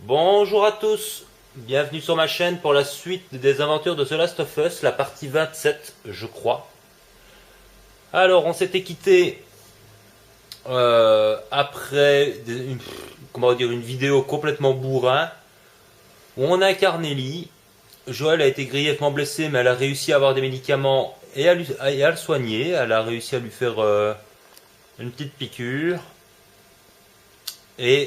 Bonjour à tous, bienvenue sur ma chaîne pour la suite des aventures de The Last of Us, la partie 27 je crois. Alors on s'était quitté après une vidéo complètement bourrin où on incarne Ellie. Joël a été grièvement blessée mais elle a réussi à avoir des médicaments et à le soigner. Elle a réussi à lui faire une petite piqûre et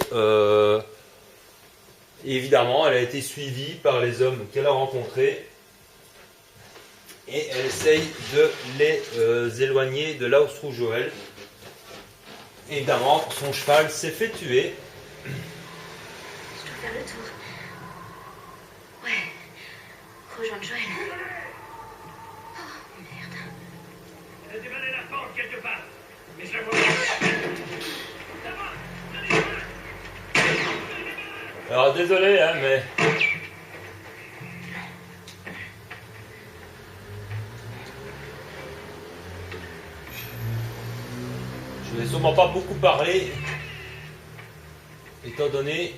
évidemment, elle a été suivie par les hommes qu'elle a rencontrés et elle essaye de les éloigner de là où se trouve Joël. Évidemment, son cheval s'est fait tuer. Je dois faire le tour. Ouais. Rejoindre Joël. Oh, merde. Elle a dévalé la pente quelque part. Mais je la vois. Alors désolé, hein, mais... je vais sûrement pas beaucoup parler, étant donné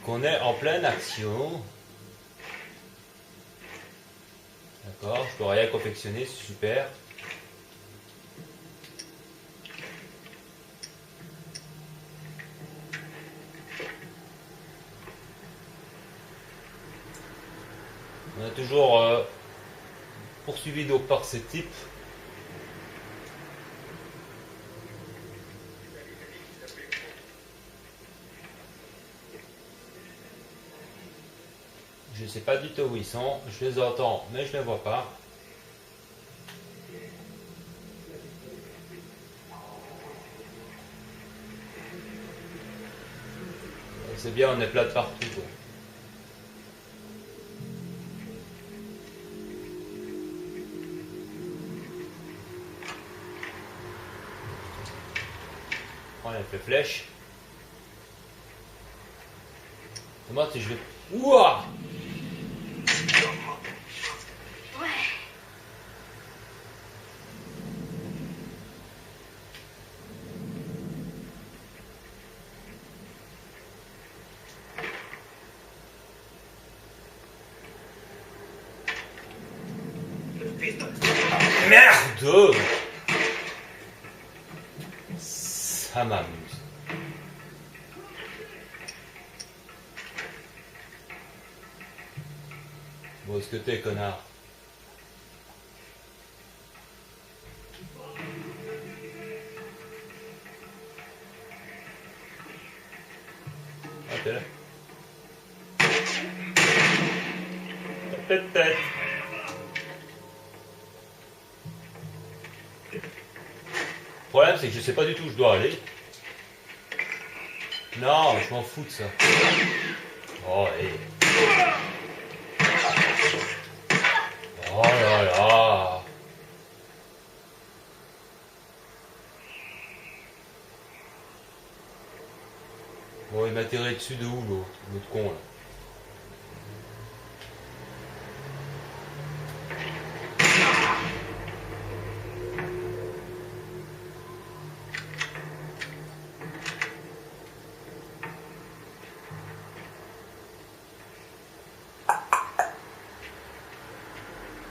qu'on est en pleine action. D'accord, je peux rien confectionner, c'est super. On a toujours poursuivi donc par ces types. Je ne sais pas du tout où ils sont. Je les entends, mais je ne les vois pas. C'est bien, on est plat de partout, quoi. On a fait flèche. Moi, si je vais... Ouah! Ouais. Merde! Ça m'amuse. Bon, est-ce que t'es, connard? Ah, t'es là. Tête. Le problème, c'est que je sais pas du tout où je dois aller. Non, je m'en fous de ça. Oh, hé. Oh là là. Bon, il m'a tiré dessus de où, l'autre con, là?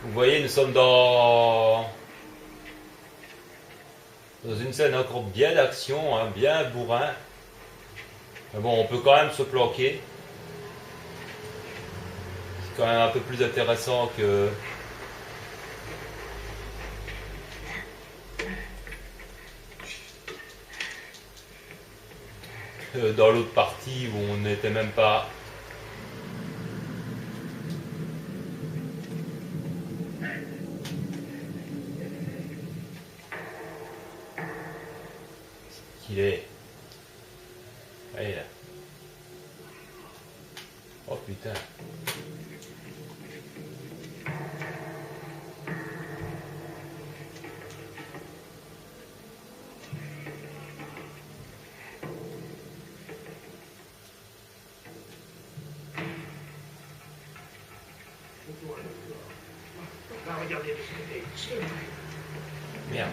Vous voyez, nous sommes dans une scène encore bien d'action, hein, bien bourrin. Mais bon, on peut quand même se planquer. C'est quand même un peu plus intéressant que dans l'autre partie où on n'était même pas. Qu'il est. Allez là. Oh putain. Va regarder de ce côté. Merde.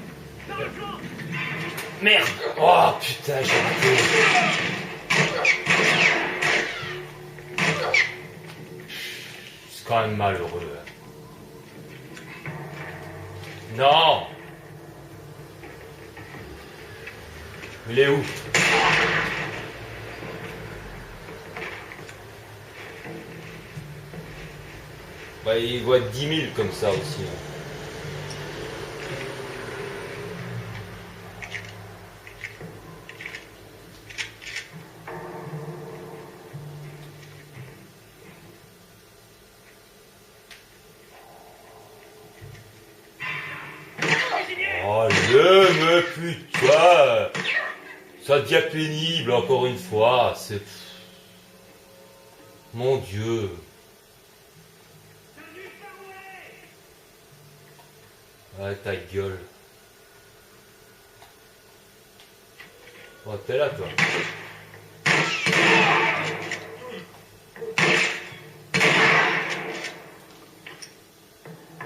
Merde. Oh putain, j'ai raté. quand même malheureux. Hein. Non. Il est où? Bah, il voit 10 000 comme ça aussi. Hein. Oh, putain! Ça devient pénible encore une fois. C'est. Mon Dieu. Ouais, ta gueule. Oh, t'es là, toi.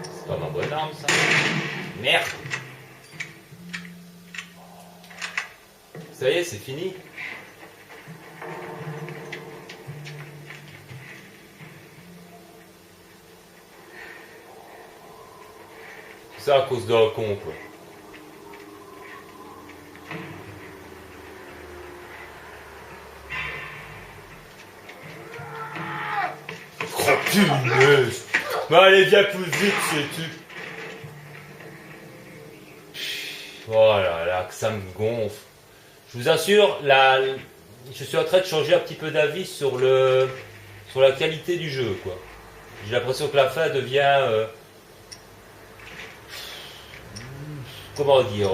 C'est pas ma bonne arme, ça. Merde. Ça y est, c'est fini. C'est à cause d'un con, quoi. Oh punaise! Mais allez, viens plus vite, c'est tu. Oh là là, que ça me gonfle. Je vous assure, je suis en train de changer un petit peu d'avis sur la qualité du jeu, quoi. J'ai l'impression que la fin devient... comment dire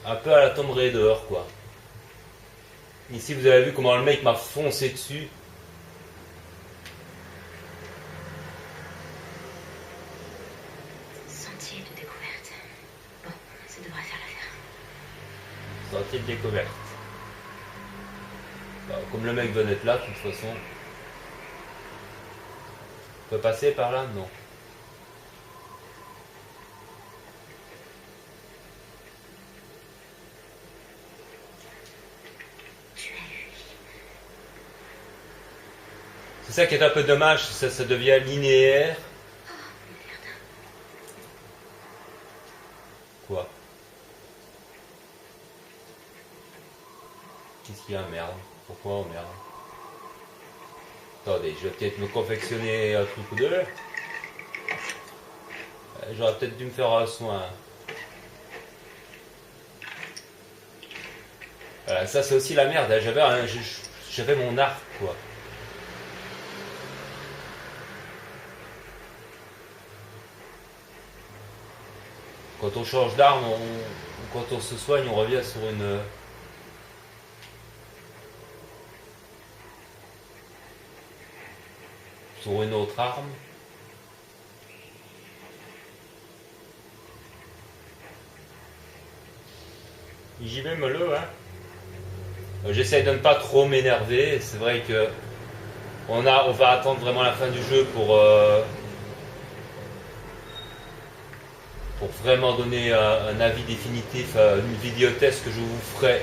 un peu à la Tomb Raider, quoi. Ici, vous avez vu comment le mec m'a foncé dessus. Sentier de découverte. Bon, ça devrait faire l'affaire. Sentier de découverte. Bah, comme le mec venait de là, de toute façon. On peut passer par là? Non. C'est ça qui est un peu dommage, ça devient linéaire. Quoi? Qu'est-ce qu'il y a, merde? Pourquoi oh merde? Attendez, je vais peut-être me confectionner un truc ou deux. J'aurais peut-être dû me faire un soin. Voilà, ça c'est aussi la merde. J'avais mon arc, quoi. Quand on change d'arme, quand on se soigne, on revient sur une autre arme. J'y vais mollo, hein. J'essaie de ne pas trop m'énerver. C'est vrai que on va attendre vraiment la fin du jeu pour vraiment donner un avis définitif, une vidéo test que je vous ferai.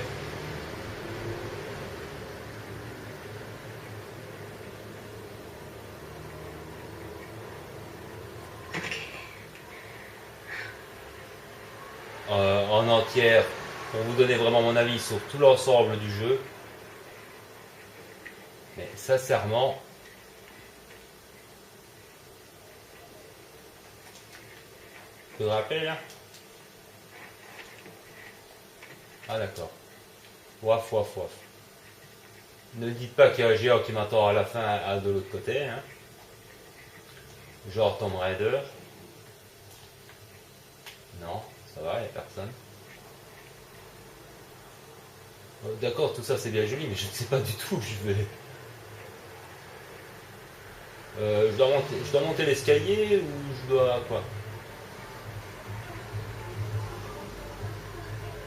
En entière pour vous donner vraiment mon avis sur tout l'ensemble du jeu. Mais sincèrement, je peux rappeler là? Ah d'accord. Waf waf waf. Ne dites pas qu'il y a un géant qui m'attend à la fin de l'autre côté. Hein. Genre Tomb Raider. Non, ça va, il n'y a personne. D'accord, tout ça c'est bien joli, mais je ne sais pas du tout où je vais. Je dois monter l'escalier ou je dois quoi?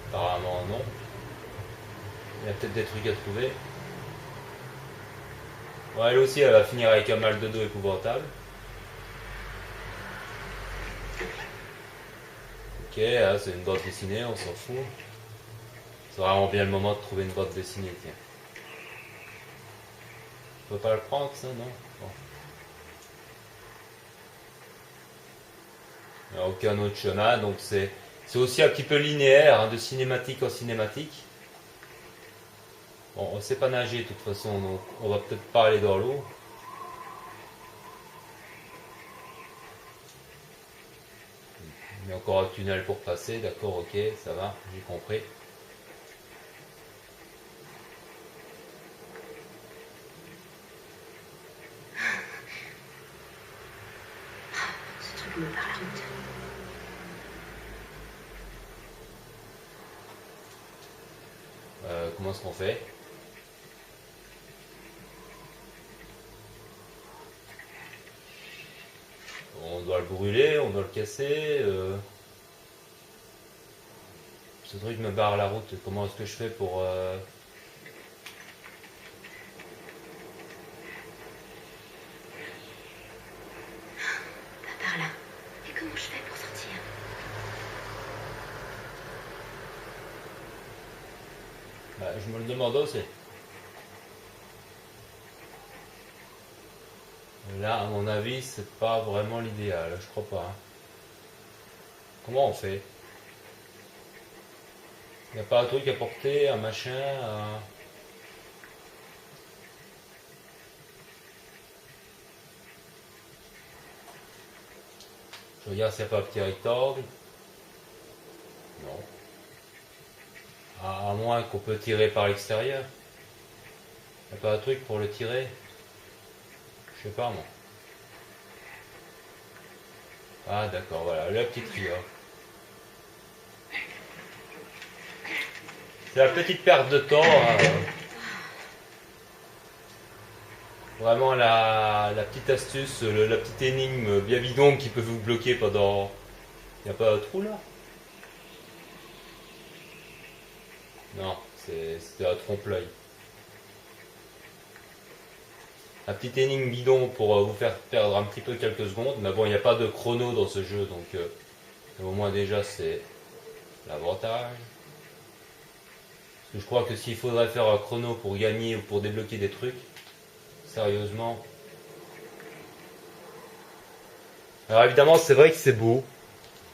Apparemment non. Il y a peut-être des trucs à trouver. Bon, elle aussi, elle va finir avec un mal de dos épouvantable. Ok, hein, c'est une bande dessinée, on s'en fout. C'est vraiment bien le moment de trouver une bande dessinée, tiens. peut pas le prendre, ça, non? Bon. Il n'y a aucun autre chemin, donc c'est aussi un petit peu linéaire, hein, de cinématique en cinématique. Bon, on sait pas nager de toute façon, donc on va peut-être pas aller dans l'eau. Il y a encore un tunnel pour passer, d'accord, ok, ça va, j'ai compris. Ce truc me barre la route. Comment est-ce qu'on fait? On doit le brûler, on doit le casser. Ce truc me barre la route. Comment est-ce que je fais pour... Pas par là. Et comment je fais pour sortir? Bah, je me le demande aussi. Là, à mon avis, c'est pas vraiment l'idéal. Je crois pas. Hein. Comment on fait? Il n'y a pas un truc à porter, un machin, Je regarde s'il n'y a pas un petit rectangle. Non. À moins qu'on peut tirer par l'extérieur. Il n'y a pas un truc pour le tirer? Je sais pas moi. Ah d'accord, voilà, la petite tuyau. C'est la petite perte de temps. Vraiment la petite astuce, la petite énigme bien bidon qui peut vous bloquer pendant... Il n'y a pas de trou là? Non, c'était un trompe-l'œil. La petite énigme bidon pour vous faire perdre un petit peu quelques secondes. Mais bon, il n'y a pas de chrono dans ce jeu, donc au moins déjà c'est l'avantage. Parce que je crois que s'il faudrait faire un chrono pour gagner ou pour débloquer des trucs, sérieusement. Alors évidemment, c'est vrai que c'est beau.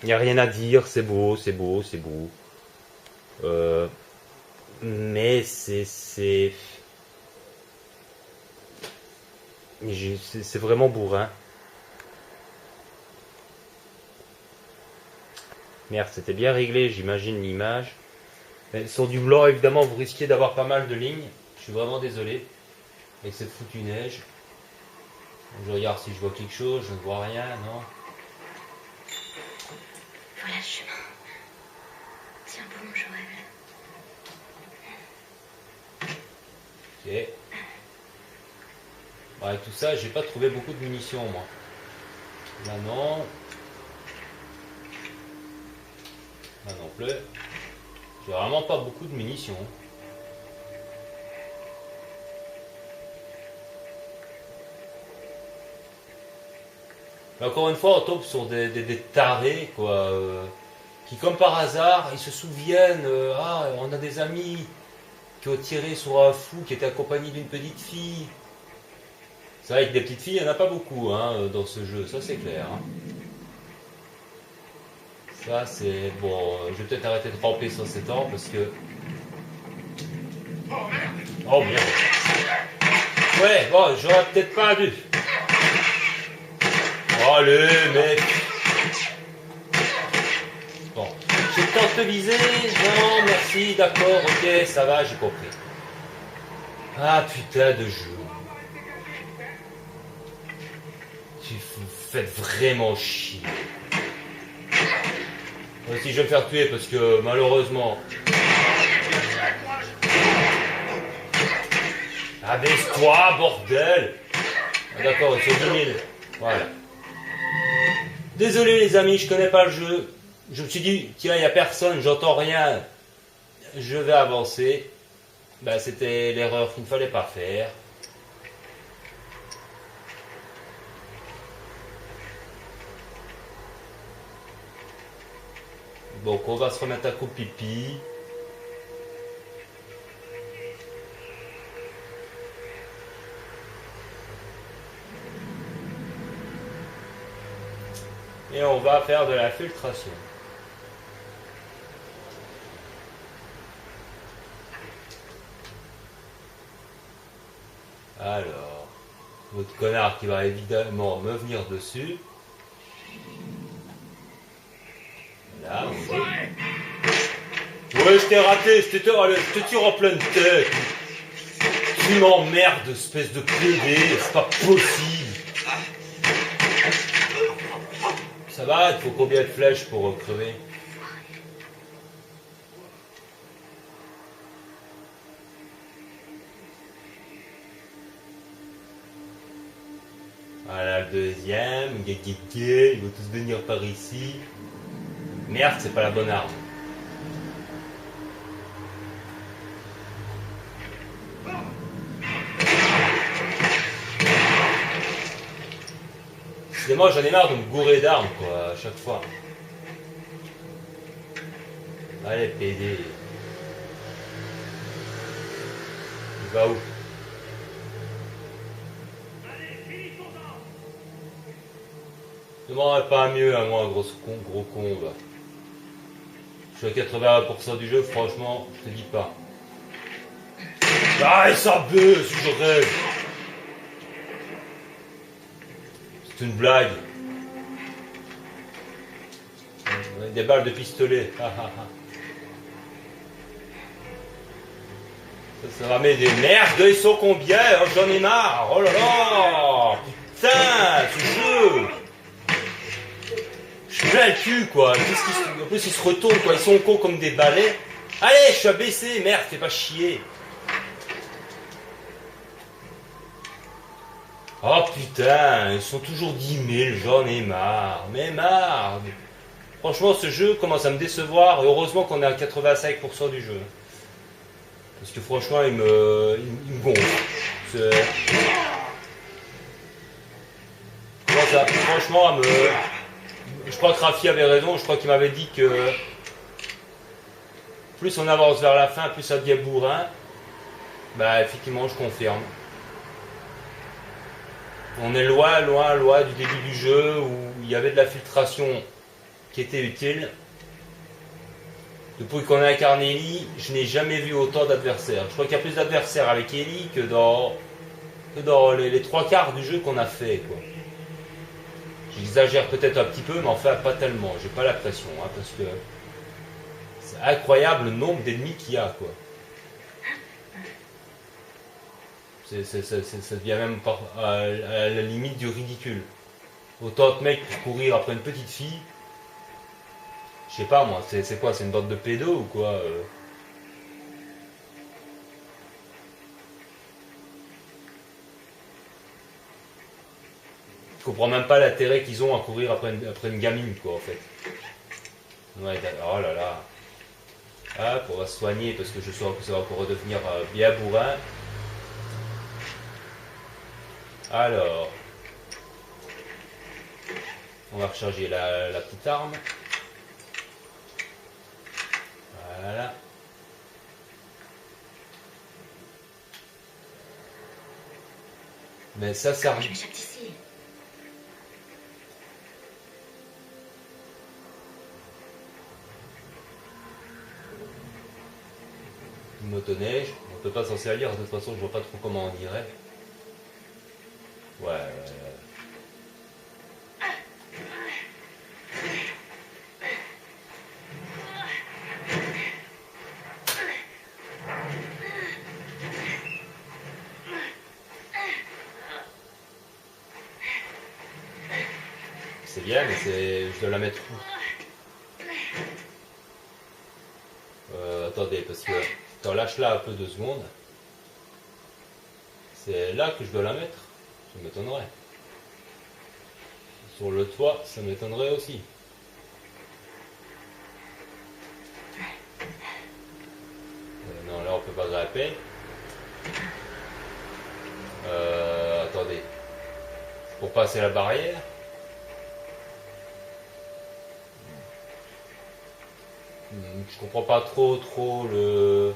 Il n'y a rien à dire, c'est beau, c'est beau, c'est beau. Mais c'est vraiment bourrin. Merde, c'était bien réglé, j'imagine, l'image. Mais sur du blanc, évidemment, vous risquez d'avoir pas mal de lignes. Je suis vraiment désolé. Avec cette foutue neige. Je regarde si je vois quelque chose, je ne vois rien, non. Voilà le chemin. Tiens bon, Joël. Ok. Bon, avec tout ça, j'ai pas trouvé beaucoup de munitions, moi. Là, non. Là non plus. J'ai vraiment pas beaucoup de munitions. Mais encore une fois, on tombe sur des tarés, quoi. Qui, comme par hasard, ils se souviennent, ah, on a des amis qui ont tiré sur un fou qui était accompagné d'une petite fille. C'est vrai que des petites filles, il n'y en a pas beaucoup hein, dans ce jeu, ça c'est clair. Hein. Ça c'est... Bon, je vais peut-être arrêter de ramper sur cet arbre parce que... Oh merde. Ouais, bon, j'aurais peut-être pas dû. Allez, mec. Bon, je tente de viser. Non, merci, d'accord, ok, ça va, j'ai compris. Ah putain de jeu. Vous faites vraiment chier. Si je vais me faire tuer parce que malheureusement... Abaisse-toi, bordel. Ah, d'accord, ils sont 10 000. Voilà. Désolé les amis, je connais pas le jeu. Je me suis dit, tiens, il n'y a personne, j'entends rien. Je vais avancer. Ben, c'était l'erreur qu'il ne fallait pas faire. Donc on va se remettre à coup pipi. Et on va faire de la filtration. Alors, votre connard qui va évidemment me venir dessus. Là, ok. Ouais, je t'ai raté, je te tire en pleine tête. Tu m'emmerdes, espèce de pédé, c'est pas possible. Ça va, il faut combien de flèches pour crever? Voilà le deuxième, il va tous venir par ici. Merde, c'est pas la bonne arme. Moi j'en ai marre de me gourer d'armes quoi, à chaque fois. Allez PD. Il va où? Ne m'en pas mieux à moi, gros con va. Je suis à 81% du jeu, franchement, je te dis pas. Ah, et ça buzz, je rêve. C'est une blague. Des balles de pistolet. Ça va m'aider. Merde, ils sont combien? Oh, j'en ai marre. Oh là là. Putain, ce jeu. Je suis plein le cul, quoi. En plus, ils se retournent, quoi. Ils sont cons comme des balais. Allez, je suis abaissé. Merde, fais pas chier. Oh putain, ils sont toujours 10 000, j'en ai marre. Mais marre. Franchement, ce jeu commence à me décevoir. Et heureusement qu'on est à 85% du jeu. Parce que franchement, il me gonfle. Franchement, je crois que Rafi avait raison. Je crois qu'il m'avait dit que plus on avance vers la fin, plus ça devient bourrin. Bah, effectivement, je confirme. On est loin du début du jeu où il y avait de la filtration qui était utile. Depuis qu'on a incarné Ellie, je n'ai jamais vu autant d'adversaires. Je crois qu'il y a plus d'adversaires avec Ellie que dans les 3/4 du jeu qu'on a fait, quoi. J'exagère peut-être un petit peu, mais enfin pas tellement. J'ai pas l'impression, hein, parce que c'est incroyable le nombre d'ennemis qu'il y a, quoi. Ça devient même à la limite du ridicule. Autant de mecs pour courir après une petite fille. Je sais pas moi, c'est quoi? C'est une bande de pédos ou quoi? Je comprends même pas l'intérêt qu'ils ont à courir après une gamine, quoi, en fait. Ouais, oh là là. Hop, on va se soigner parce que je sens que ça va encore redevenir bien bourrin. Alors, on va recharger la petite arme. Voilà. Mais ça sert. Je m'échappe d'ici. Une motoneige, on peut pas s'en servir, de toute façon je vois pas trop comment on irait. Ouais. C'est bien, mais je dois la mettre où? Attendez, parce que t'en lâches là un peu 2 secondes. C'est là que je dois la mettre. Ça m'étonnerait. Sur le toit, ça m'étonnerait aussi. Non, là on peut pas grimper. Attendez. Pour passer la barrière. Je comprends pas trop le...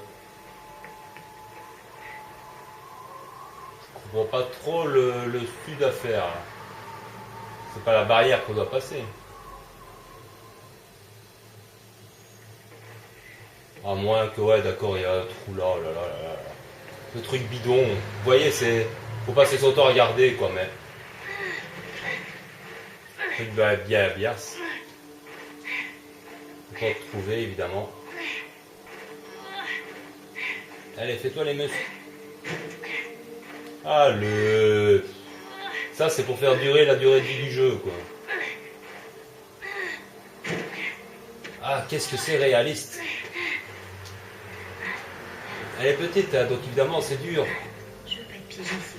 Je comprends pas trop le sud à faire. C'est pas la barrière qu'on doit passer. À moins que, ouais, d'accord, il y a un trou là, oh là, là, là, là. Le truc bidon. Vous voyez, c'est. Faut passer son temps à regarder, quoi, mais. Le truc bien bias. Faut pas trouver, évidemment. Allez, fais-toi les muscles. Ah, le. Ça, c'est pour faire durer la durée de vie du jeu, quoi. Ah, qu'est-ce que c'est réaliste. Elle est petite, hein, donc évidemment, c'est dur. Je veux pas être piégée ici.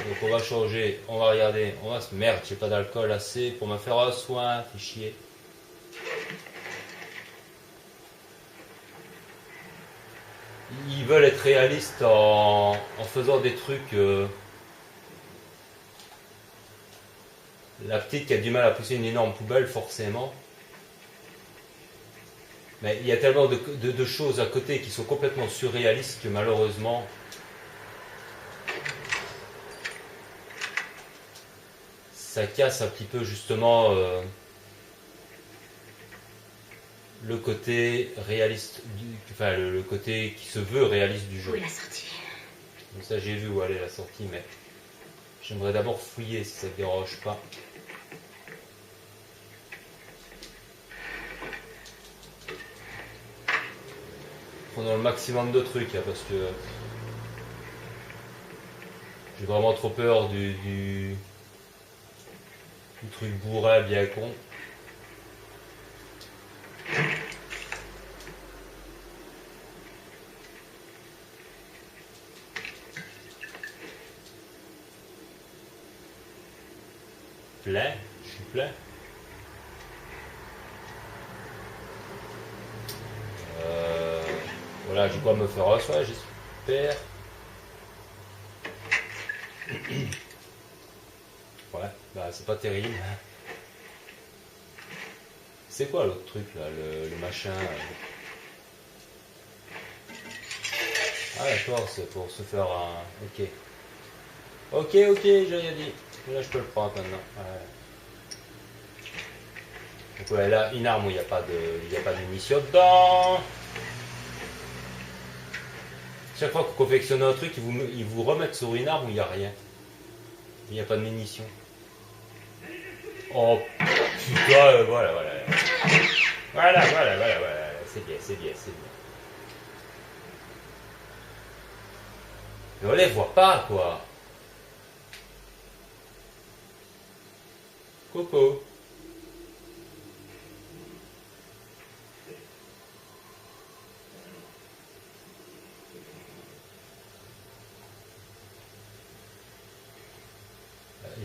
Donc on va changer, on va regarder, on va se... Merde, j'ai pas d'alcool assez pour me faire un soin, fait chier. Ils veulent être réalistes en faisant des trucs... La petite qui a du mal à pousser une énorme poubelle, forcément. Mais il y a tellement de choses à côté qui sont complètement surréalistes que malheureusement... Ça casse un petit peu justement le côté réaliste, enfin le côté qui se veut réaliste du jeu. Où est la sortie? Donc ça j'ai vu où elle est la sortie, mais j'aimerais d'abord fouiller si ça ne dérange pas. Prenons le maximum de trucs hein, parce que j'ai vraiment trop peur du truc bourrin bien con. Plein, je suis plein. Voilà, j'ai quoi me faire un soin, j'espère. Ouais, bah c'est pas terrible. C'est quoi l'autre truc là, le machin Ah d'accord, c'est pour se faire un... Ok. Ok, j'ai rien dit. Là je peux le prendre maintenant. Ouais. Donc ouais, là, une arme où il n'y a pas de munitions dedans. Chaque fois qu'on confectionne un truc, ils vous remettent sur une arme où il n'y a rien. Il n'y a pas de munitions. Oh putain, voilà. Voilà. C'est bien. Mais on les voit pas, quoi. Coco.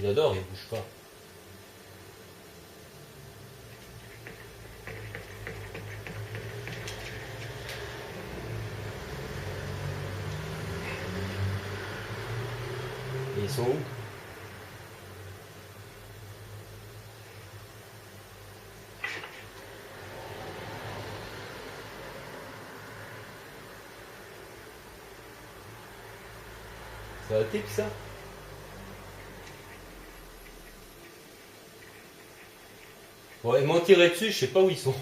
Il adore, il bouge pas. Et ils sont où? C'est un type ça? Bon, ils m'ont tiré dessus, je sais pas où ils sont.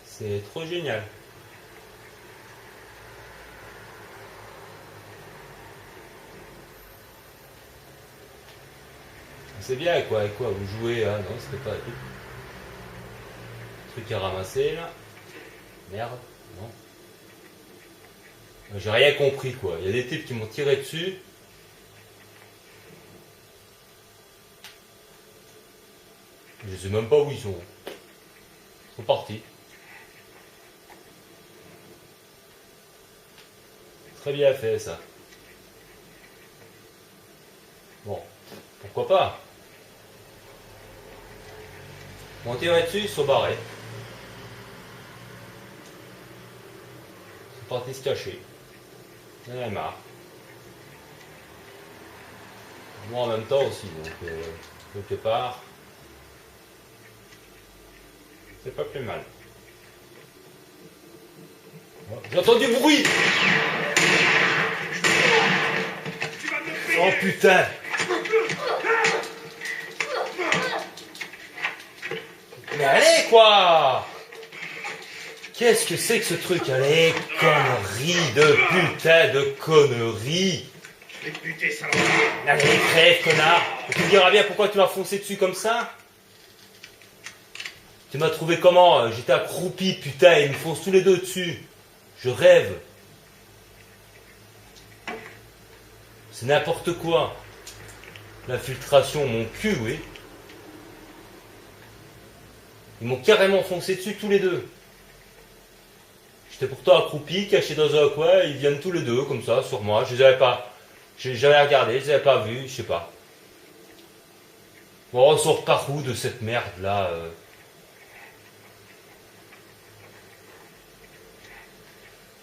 C'est trop génial. C'est bien avec quoi vous jouez, hein? Non, c'était pas tout. Truc à ramasser là. Merde, non. J'ai rien compris quoi. Il y a des types qui m'ont tiré dessus. Je sais même pas où ils sont. Ils sont partis. Très bien fait ça. Bon, pourquoi pas. Ils m'ont tiré dessus, ils sont barrés. Ils sont partis se cacher. J'en ai marre. Moi en même temps aussi, donc quelque part. C'est pas plus mal. J'ai entendu du bruit! Oh putain! Mais allez quoi! Qu'est-ce que c'est que ce truc? Allez, connerie de putain de connerie! Je vais te buter, ça. Allez, crève, connard! Tu me diras bien pourquoi tu m'as foncé dessus comme ça? Tu m'as trouvé comment? J'étais accroupi, putain, ils me foncent tous les deux dessus. Je rêve. C'est n'importe quoi. L'infiltration, mon cul, oui. Ils m'ont carrément foncé dessus tous les deux. J'étais pourtant accroupi, caché dans un coin, ils viennent tous les deux, comme ça, sur moi. Je les avais pas. J'avais regardé, je les avais pas vus, je sais pas. Bon, on sort par où de cette merde là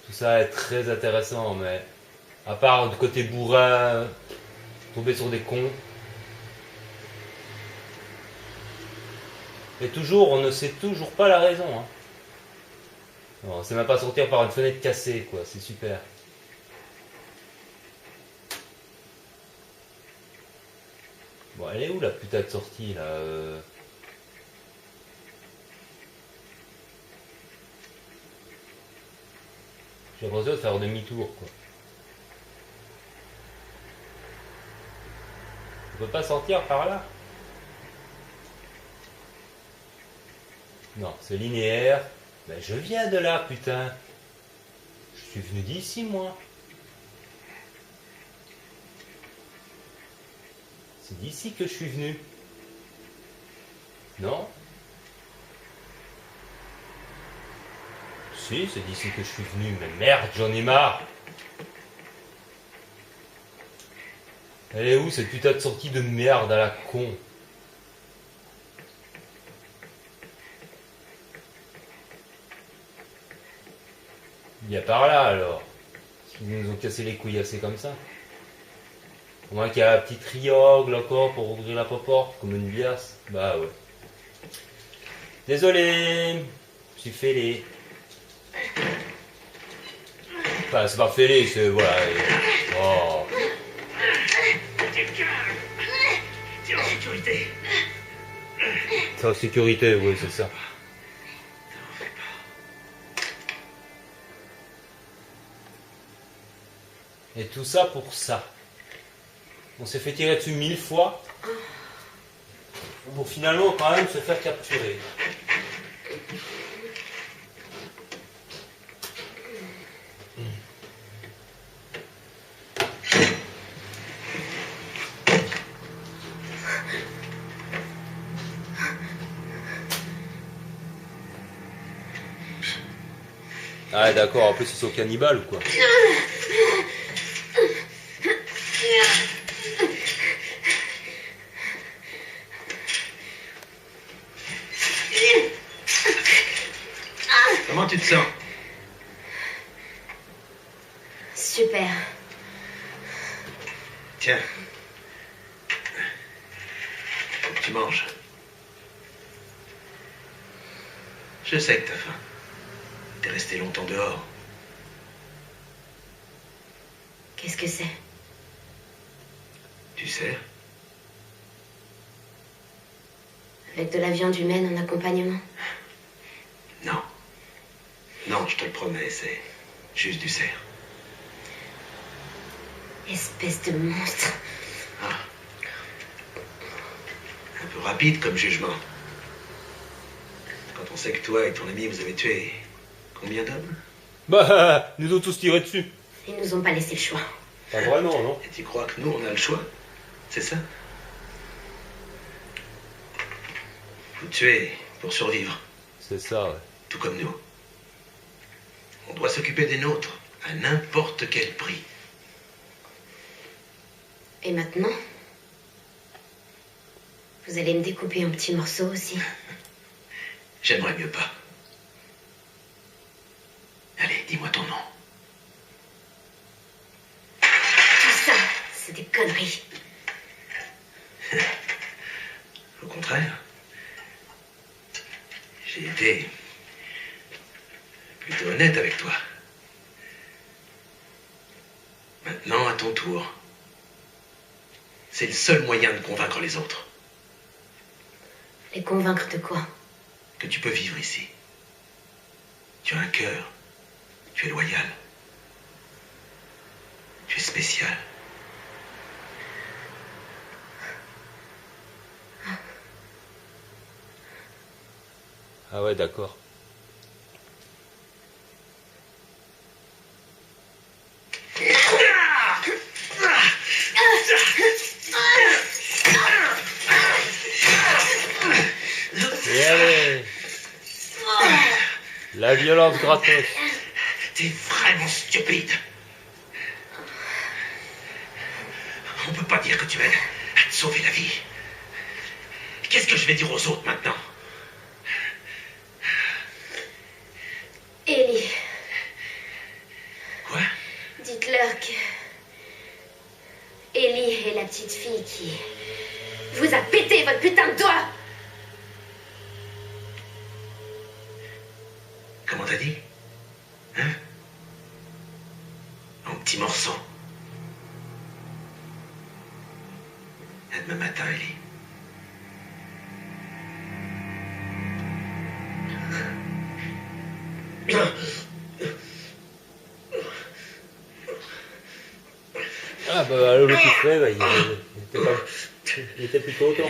Tout ça est très intéressant, mais à part du côté bourrin, tomber sur des cons. Et toujours, on ne sait toujours pas la raison. Hein. Non, on sait même pas sortir par une fenêtre cassée, quoi. C'est super. Bon, elle est où la putain de sortie là J'ai l'impression de faire demi-tour, quoi. On peut pas sortir par là? Non, c'est linéaire. Mais je viens de là, putain. Je suis venu d'ici, moi. C'est d'ici que je suis venu. Non? Si, c'est d'ici que je suis venu. Mais merde, j'en ai marre. Elle est où cette putain de sortie de merde à la con? Il y a par là alors. Ils nous ont cassé les couilles assez comme ça. Au moins qu'il y a un petit triangle encore pour ouvrir la porte comme une biasse. Bah ouais. Désolé. Je suis fêlé. Enfin, c'est pas fêlé, c'est voilà. Oh. T'es calme. T'es en sécurité. C'est en sécurité, oui, c'est ça. Et tout ça pour ça. On s'est fait tirer dessus 1000 fois. Pour finalement quand même se faire capturer. Ah d'accord, en plus ils sont cannibales ou quoi? Comment tu te sens? Super. Tiens. Tu manges. Je sais que t'as faim. T'es resté longtemps dehors. Qu'est-ce que c'est? Tu sais? Avec de la viande humaine en accompagnement? Non. Non, je te le promets, c'est juste du cerf. Espèce de monstre. Ah. Un peu rapide comme jugement. Quand on sait que toi et ton ami vous avez tué combien d'hommes? Bah, nous ont tous tiré dessus. Ils nous ont pas laissé le choix. Pas vraiment, non? Et tu crois que nous, on a le choix? C'est ça? Faut tuer pour survivre, C'est ça, ouais. tout comme nous. On doit s'occuper des nôtres, à n'importe quel prix. Et maintenant? Vous allez me découper en petits morceaux aussi? J'aimerais mieux pas. Allez, dis-moi ton nom. Tout ça, c'est des conneries. Au contraire, j'ai été plutôt honnête avec toi. Maintenant, à ton tour. C'est le seul moyen de convaincre les autres. Les convaincre de quoi? Que tu peux vivre ici. Tu as un cœur. Tu es loyal. Tu es spécial. Ah ouais, d'accord. Et allez, la violence gratos. T'es vraiment stupide. On peut pas dire que tu m'aides à te sauver la vie. Qu'est-ce que je vais dire aux autres maintenant? Ellie, Quoi? dites-leur que... Ellie est la petite fille qui... vous a pété votre putain de doigt! Comment t'as dit? Hein? En petits morceaux. À demain matin, Ellie. Ah bah le petit frère, bah, il était plutôt autant.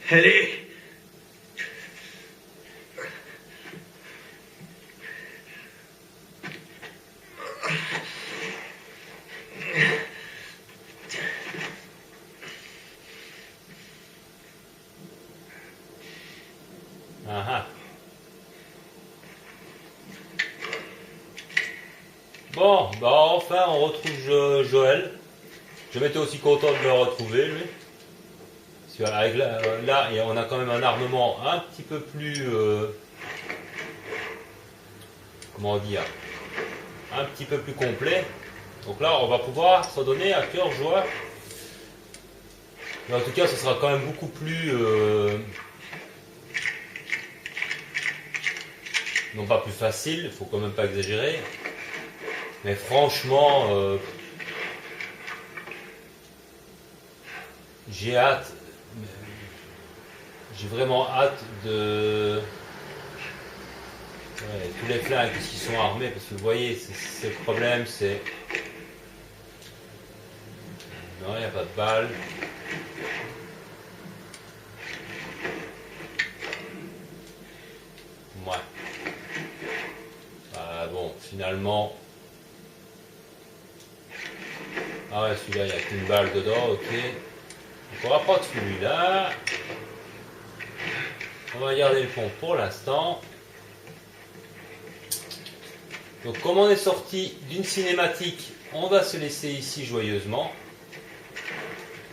Ellie! Ah ah. Bon, bah enfin on retrouve Joël. Je m'étais aussi content de le retrouver lui. Parce qu'avec là, on a quand même un armement un petit peu plus... comment dire? Un petit peu plus complet. Donc là on va pouvoir se donner à cœur joie. Mais en tout cas ce sera quand même beaucoup plus... non pas plus facile, faut quand même pas exagérer. Mais franchement, j'ai hâte, j'ai vraiment hâte de... Ouais, tous les flingues qui sont armés, parce que vous voyez, c'est le problème, c'est... Non, il n'y a pas de balles. Ouais. Bon, finalement... Ah ouais, celui-là, il n'y a qu'une balle dedans, ok. Donc on va prendre celui-là. On va garder le pont pour l'instant. Donc comme on est sorti d'une cinématique, on va se laisser ici joyeusement.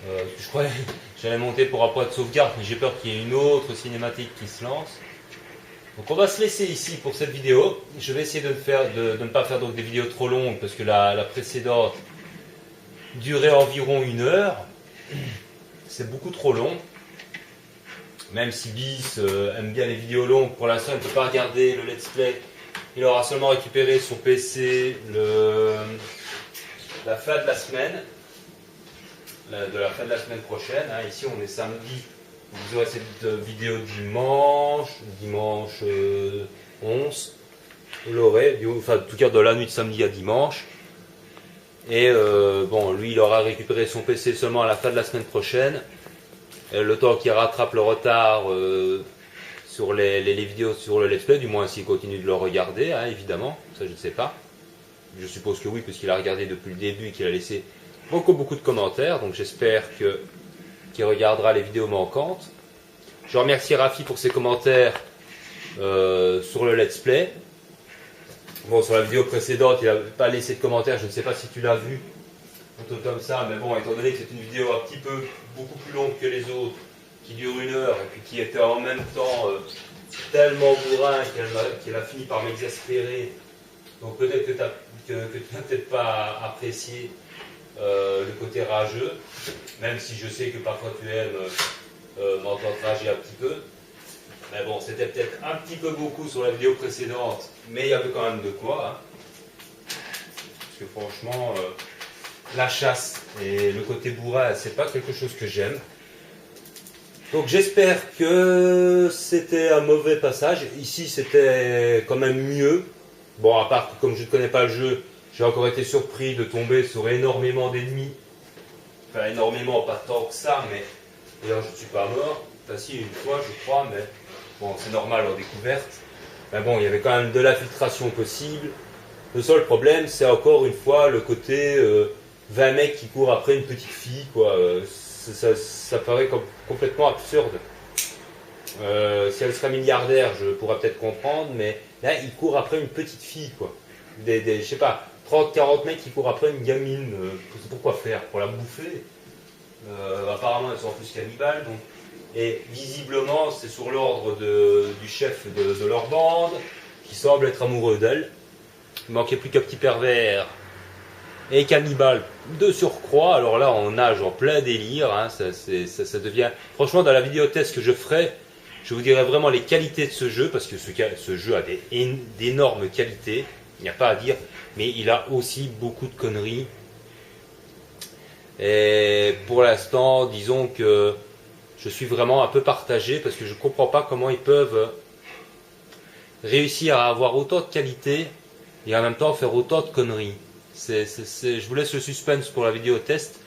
Je croyais que j'allais monter pour un point de sauvegarde, mais j'ai peur qu'il y ait une autre cinématique qui se lance. Donc on va se laisser ici pour cette vidéo. Je vais essayer de ne pas faire donc des vidéos trop longues, parce que la précédente durait environ 1 heure. C'est beaucoup trop long. Même si Bis aime bien les vidéos longues, pour l'instant il ne peut pas regarder le let's play. Il aura seulement récupéré son PC la fin de la semaine. De la fin de la semaine prochaine. Hein. Ici on est samedi. Vous aurez cette vidéo dimanche 11. Vous l'aurez, enfin en tout cas de la nuit de samedi à dimanche. Et bon, lui il aura récupéré son PC seulement à la fin de la semaine prochaine. Et le temps qu'il rattrape le retard sur les vidéos sur le let's play, du moins s'il continue de le regarder, hein, évidemment, ça je ne sais pas. Je suppose que oui, puisqu'il a regardé depuis le début et qu'il a laissé beaucoup de commentaires, donc j'espère qu'il regardera les vidéos manquantes. Je remercie Rafi pour ses commentaires sur le let's play. Bon, sur la vidéo précédente, il n'a pas laissé de commentaires, je ne sais pas si tu l'as vu, un truc comme ça, mais bon, étant donné que c'est une vidéo un petit peu beaucoup plus longue que les autres, qui dure 1 heure, et puis qui était en même temps tellement bourrin qu'elle a fini par m'exaspérer. Donc peut-être que tu n'as peut-être pas apprécié le côté rageux, même si je sais que parfois tu aimes m'entendre rager un petit peu. Mais bon, c'était peut-être un petit peu beaucoup sur la vidéo précédente, mais il y avait quand même de quoi. Hein. Parce que franchement, la chasse et le côté bourrin, c'est pas quelque chose que j'aime. Donc j'espère que c'était un mauvais passage. Ici, c'était quand même mieux. Bon, à part que comme je ne connais pas le jeu, j'ai encore été surpris de tomber sur énormément d'ennemis. Enfin, énormément, pas tant que ça, mais d'ailleurs, je ne suis pas mort. Enfin, si, une fois, je crois, mais bon, c'est normal en découverte. Mais bon, il y avait quand même de l'infiltration possible. Le seul problème, c'est encore une fois le côté 20 mecs qui courent après une petite fille, quoi. Ça paraît complètement absurde. Si elle serait milliardaire, je pourrais peut-être comprendre, mais là, il court après une petite fille, quoi. Je sais pas, 30-40 mecs qui courent après une gamine. Pourquoi faire? Pour la bouffer? Apparemment, elles sont en plus cannibales, donc. Et visiblement, c'est sur l'ordre du chef de leur bande, qui semble être amoureux d'elle. Il manquait plus qu'un petit pervers et cannibale de surcroît. Alors là, on nage en plein délire. Hein, ça devient. Franchement, dans la vidéo test que je ferai, je vous dirai vraiment les qualités de ce jeu, parce que ce jeu a d'énormes qualités. Il n'y a pas à dire, mais il a aussi beaucoup de conneries. Et pour l'instant, disons que je suis vraiment un peu partagé parce que je ne comprends pas comment ils peuvent réussir à avoir autant de qualité et en même temps faire autant de conneries. Je vous laisse le suspense pour la vidéo test,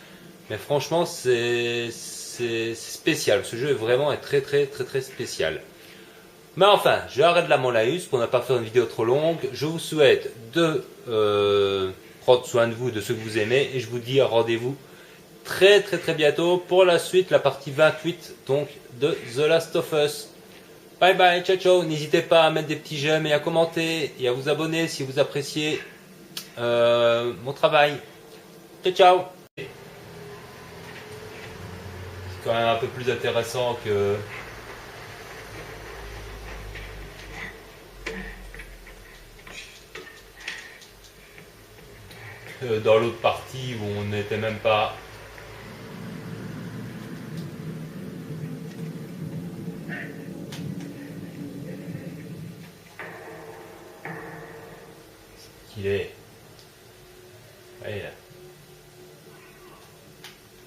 mais franchement c'est spécial. Ce jeu est vraiment très spécial. Mais enfin, j'arrête là mon laïus pour ne pas faire une vidéo trop longue. Je vous souhaite de prendre soin de vous, de ce que vous aimez, et je vous dis rendez-vous très bientôt pour la suite, la partie 28 donc de The Last of Us. Bye bye, ciao ciao, n'hésitez pas à mettre des petits j'aime et à commenter et à vous abonner si vous appréciez mon travail. Ciao ciao. C'est quand même un peu plus intéressant que dans l'autre partie où on n'était même pas. Qu'il est. Allez là.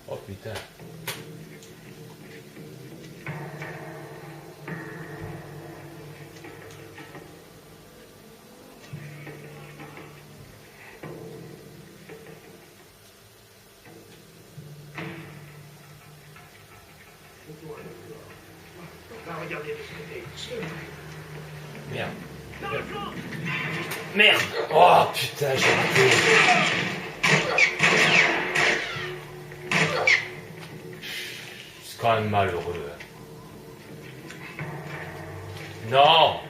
Oh putain. Merde. Merde. Oh putain, j'ai raté. C'est quand même malheureux. Non.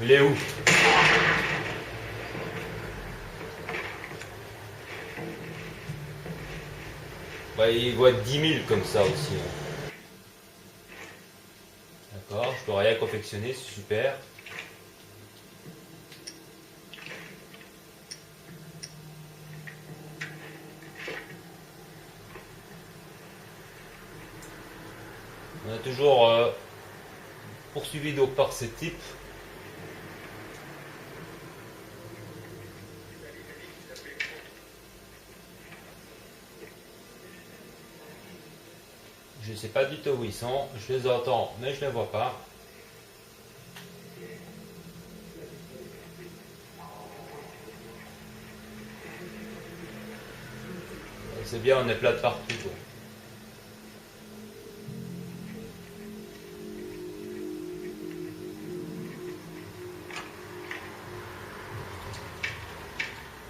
Il est où? Bah, il doit être 10 000 comme ça aussi. D'accord, je peux rien confectionner, c'est super. On a toujours poursuivi donc par ces types. Je ne sais pas du tout où ils sont, je les entends mais je ne les vois pas. C'est bien, on est plat de partout. Quoi.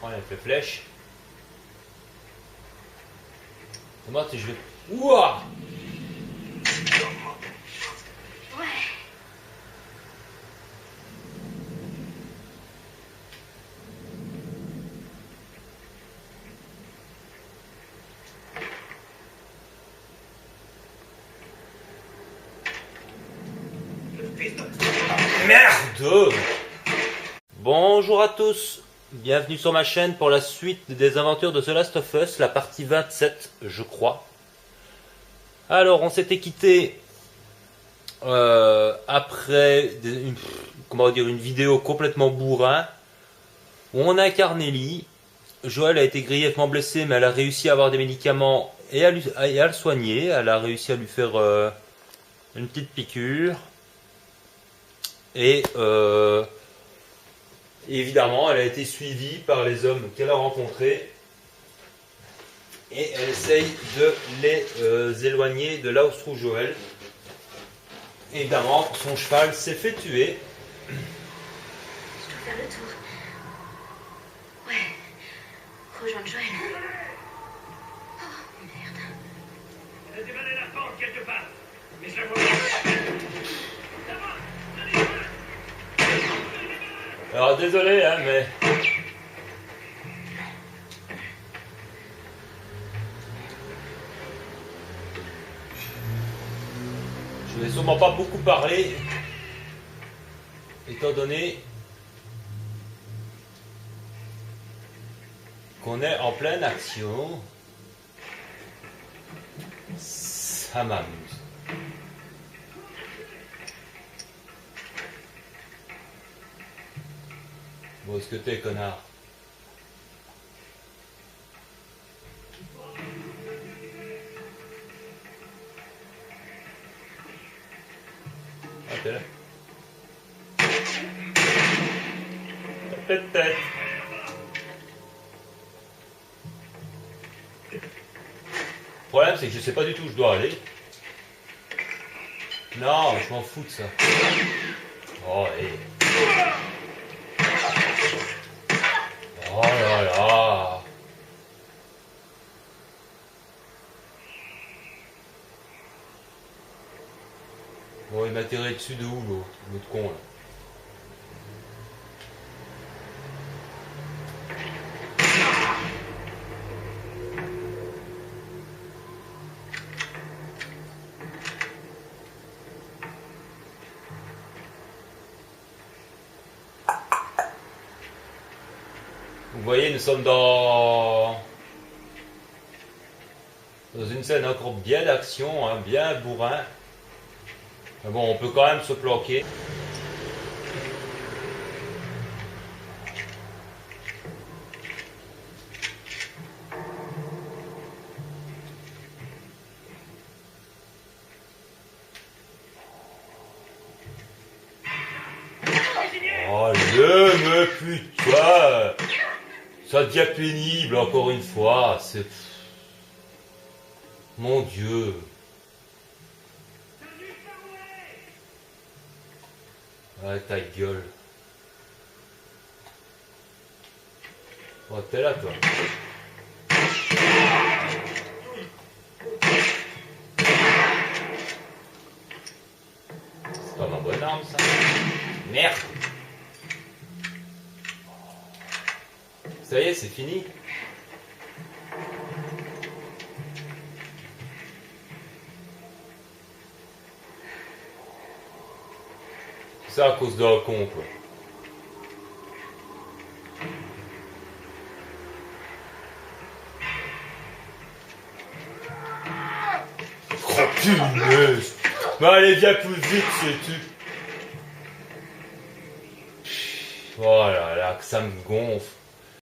On a fait flèche. Comment si je vais. Ouah! Merde! Bonjour à tous, bienvenue sur ma chaîne pour la suite des aventures de The Last of Us, la partie 27, je crois. Alors, on s'était quitté après une vidéo complètement bourrin où on incarne Ellie. Joël a été grièvement blessée, mais elle a réussi à avoir des médicaments et à le soigner. Elle a réussi à lui faire une petite piqûre. Et évidemment, elle a été suivie par les hommes qu'elle a rencontrés. Et elle essaye de les éloigner de là où se trouve Joël. Évidemment, son cheval s'est fait tuer. Je dois faire le tour. Ouais. Rejoindre Joël. Oh, merde. Elle a dévalé la pente quelque part. Mais je la vois. Alors désolé, hein, mais... je vais sûrement pas beaucoup parler, étant donné qu'on est en pleine action. Ça m'amuse. Bon, est-ce que t'es, connard? Ah, t'es là. Peut-être. Le problème, c'est que je sais pas du tout où je dois aller. Non, je m'en fous de ça. Oh, et... oh là là. Bon, il m'a tiré dessus de où, l'autre con, là? Vous voyez, nous sommes dans une scène encore bien d'action, hein, bien bourrin. Mais bon, on peut quand même se planquer. Oh, mais putain! Ça devient pénible encore une fois. C'est... mon Dieu. Ouais, ta gueule. Oh, t'es là, toi. C'est pas ma bonne arme, ça. Merde. Ça y est, c'est fini. C'est à cause d'un con, quoi. Oh punaise! Mais allez, viens plus vite, c'est tu. Oh là là, que ça me gonfle.